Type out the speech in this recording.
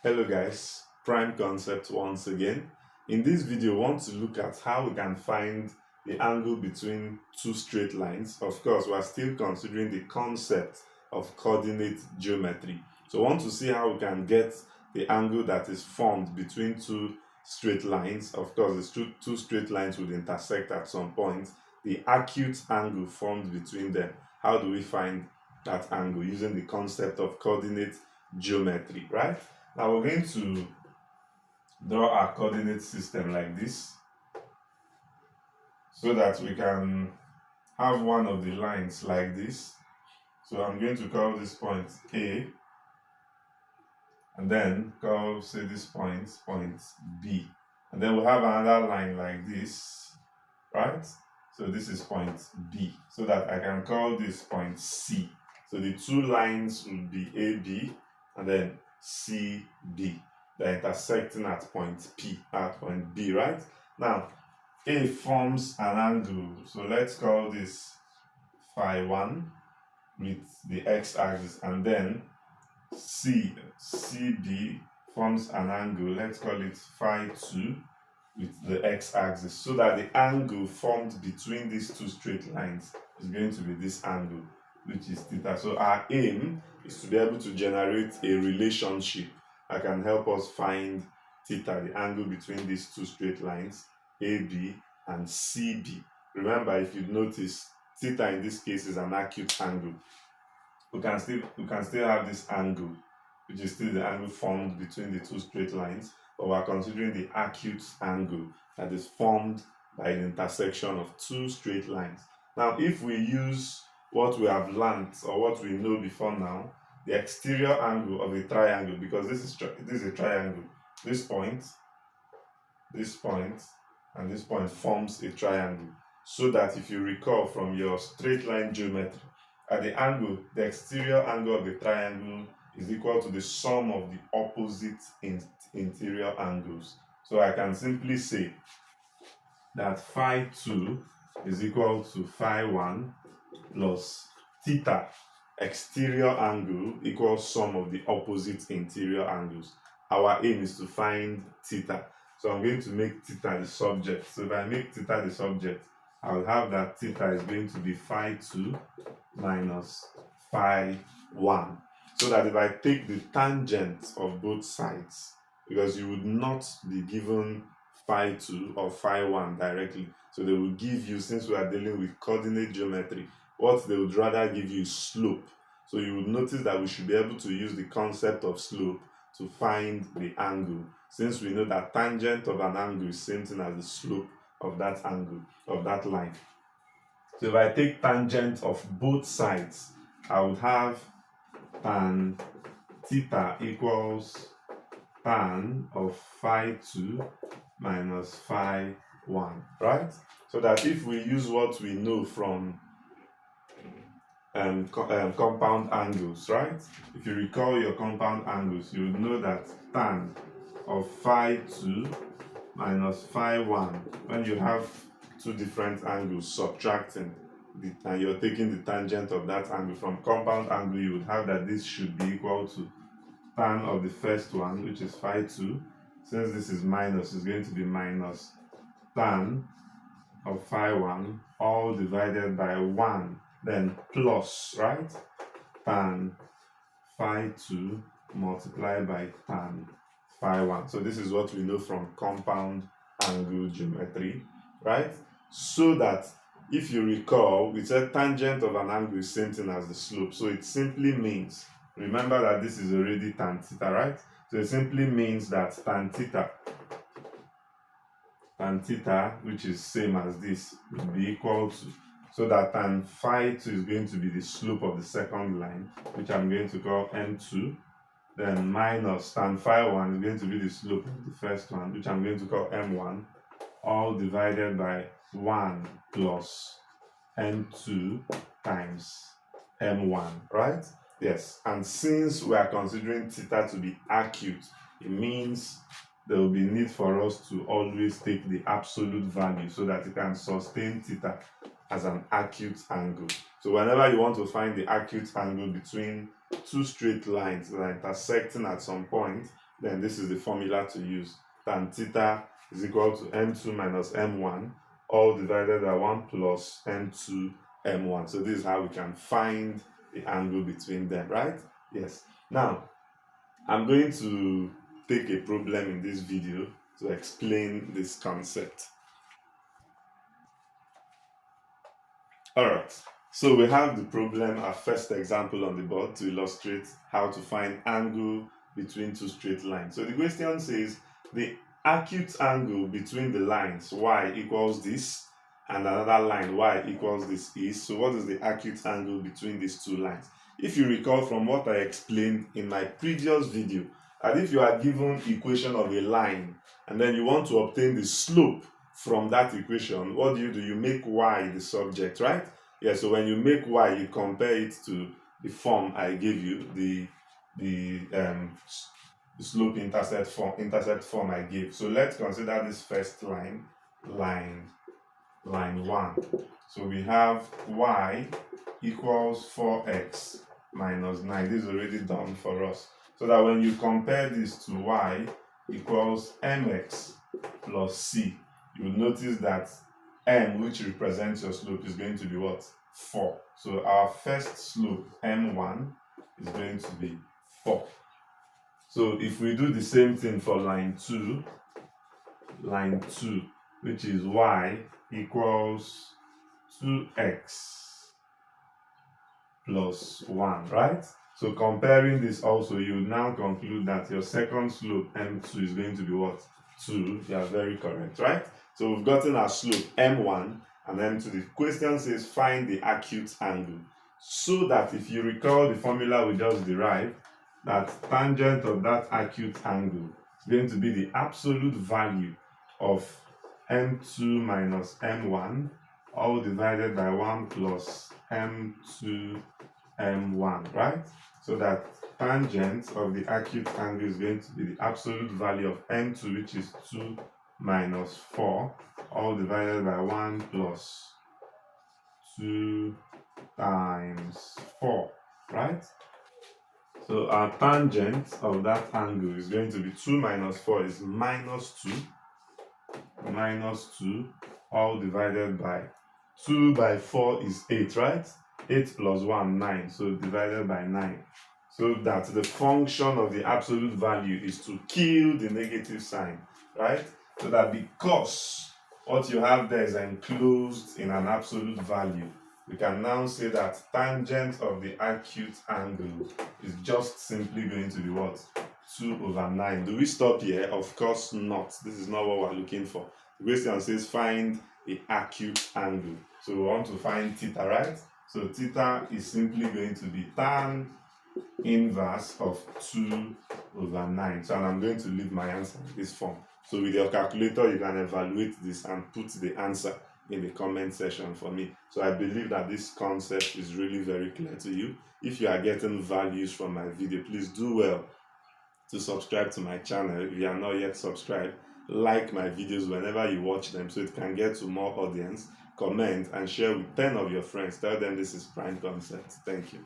Hello guys, prime concept once again. In this video, we want to look at how we can find the angle between two straight lines. Of course, we are still considering the concept of coordinate geometry. So we want to see how we can get the angle that is formed between two straight lines. Of course, the two straight lines would intersect at some point. The acute angle formed between them. How do we find that angle using the concept of coordinate geometry, right? Now we're going to draw our coordinate system like this so that we can have one of the lines like this. So I'm going to call this point A and then call, say, this point B. And then we'll have another line like this, right? So this is point B, so that I can call this point C. So the two lines will be AB and then CB. They're intersecting at point B, right? Now, A forms an angle. So let's call this phi 1 with the x-axis, and then CB forms an angle. Let's call it phi 2 with the x-axis, so that the angle formed between these two straight lines is going to be this angle, which is theta. So our aim is to be able to generate a relationship that can help us find theta, the angle between these two straight lines, AB and CB. Remember, if you notice, theta in this case is an acute angle. We can still have this angle, which is still the angle formed between the two straight lines, but we are considering the acute angle that is formed by an intersection of two straight lines. Now, if we use what we have learned or what we know before now, the exterior angle of a triangle, because this is a triangle, this point, and this point forms a triangle. So that if you recall from your straight line geometry, at the exterior angle of the triangle is equal to the sum of the opposite interior angles. So I can simply say that phi 2 is equal to phi 1 plus theta, exterior angle, equals sum of the opposite interior angles. Our aim is to find theta. So I'm going to make theta the subject. So if I make theta the subject, I'll have that theta is going to be phi 2 minus phi 1. So that if I take the tangent of both sides, because you would not be given phi 2 or phi 1 directly, so they will give you, since we are dealing with coordinate geometry, what they would rather give you is slope. So you would notice that we should be able to use the concept of slope to find the angle, since we know that tangent of an angle is same thing as the slope of that angle, of that line. So if I take tangent of both sides, I would have tan theta equals tan of phi 2 minus phi 1, right? So that if we use what we know from compound angles, right? If you recall your compound angles, you would know that tan of phi 2 minus phi 1, when you have two different angles subtracting, and you're taking the tangent of that angle from compound angle, you would have that this should be equal to tan of the first one, which is phi 2. Since this is minus, it's going to be minus tan of phi 1 all divided by 1, then plus, right, tan phi 2 multiplied by tan phi 1. So this is what we know from compound angle geometry, right? So that if you recall, we said tangent of an angle is same thing as the slope. So it simply means, remember that this is already tan theta, right? So it simply means that tan theta, which is same as this, will be equal to, so that tan phi 2 is going to be the slope of the second line, which I'm going to call m2, then minus tan phi 1 is going to be the slope of the first one, which I'm going to call m1, all divided by 1 plus m2 times m1, right? Yes, and since we are considering theta to be acute, it means there will be need for us to always take the absolute value so that you can sustain theta as an acute angle. So whenever you want to find the acute angle between two straight lines that are intersecting at some point, then this is the formula to use. Tan theta is equal to m2 minus m1, all divided by 1 plus m2 m1. So this is how we can find the angle between them, right? Yes. Now, I'm going to take a problem in this video to explain this concept. Alright, so we have the problem, our first example on the board to illustrate how to find angle between two straight lines. So the question says the acute angle between the lines y equals this and another line y equals this is. So what is the acute angle between these two lines? If you recall from what I explained in my previous video, that if you are given equation of a line and then you want to obtain the slope from that equation, what do? You make y the subject, right? Yeah, so when you make y, you compare it to the form I gave you, the slope intercept form I gave. So let's consider this first line 1. So we have y equals 4x minus 9. This is already done for us. So that when you compare this to y equals mx plus c, you will notice that m, which represents your slope, is going to be what? 4. So our first slope, m1, is going to be 4. So if we do the same thing for line 2, which is y equals 2x plus 1, right? So comparing this also, you would now conclude that your second slope, m2, is going to be what? 2. You are very correct, right? So we've gotten our slope, m1, and then to the question says find the acute angle. So that if you recall the formula we just derived, that tangent of that acute angle is going to be the absolute value of m2 minus m1, all divided by 1 plus m2 m1, right? So that tangent of the acute angle is going to be the absolute value of m2, which is 2 minus 4, all divided by 1 plus 2 times 4, right? So our tangent of that angle is going to be 2 minus 4 is minus 2, all divided by 2 by 4 is 8, right? 8 plus 1, 9, so divided by 9. So that the function of the absolute value is to kill the negative sign, right? So that because what you have there is enclosed in an absolute value, we can now say that tangent of the acute angle is just simply going to be what? 2 over 9. Do we stop here? Of course not. This is not what we're looking for. The question says find the acute angle. So we want to find theta, right? So theta is simply going to be tan inverse of 2 over 9. So I'm going to leave my answer in this form. So with your calculator, you can evaluate this and put the answer in the comment section for me. So I believe that this concept is really very clear to you. If you are getting values from my video, please do well to subscribe to my channel. If you are not yet subscribed, like my videos whenever you watch them so it can get to more audience. Comment and share with 10 of your friends. Tell them this is Prime Concept. Thank you.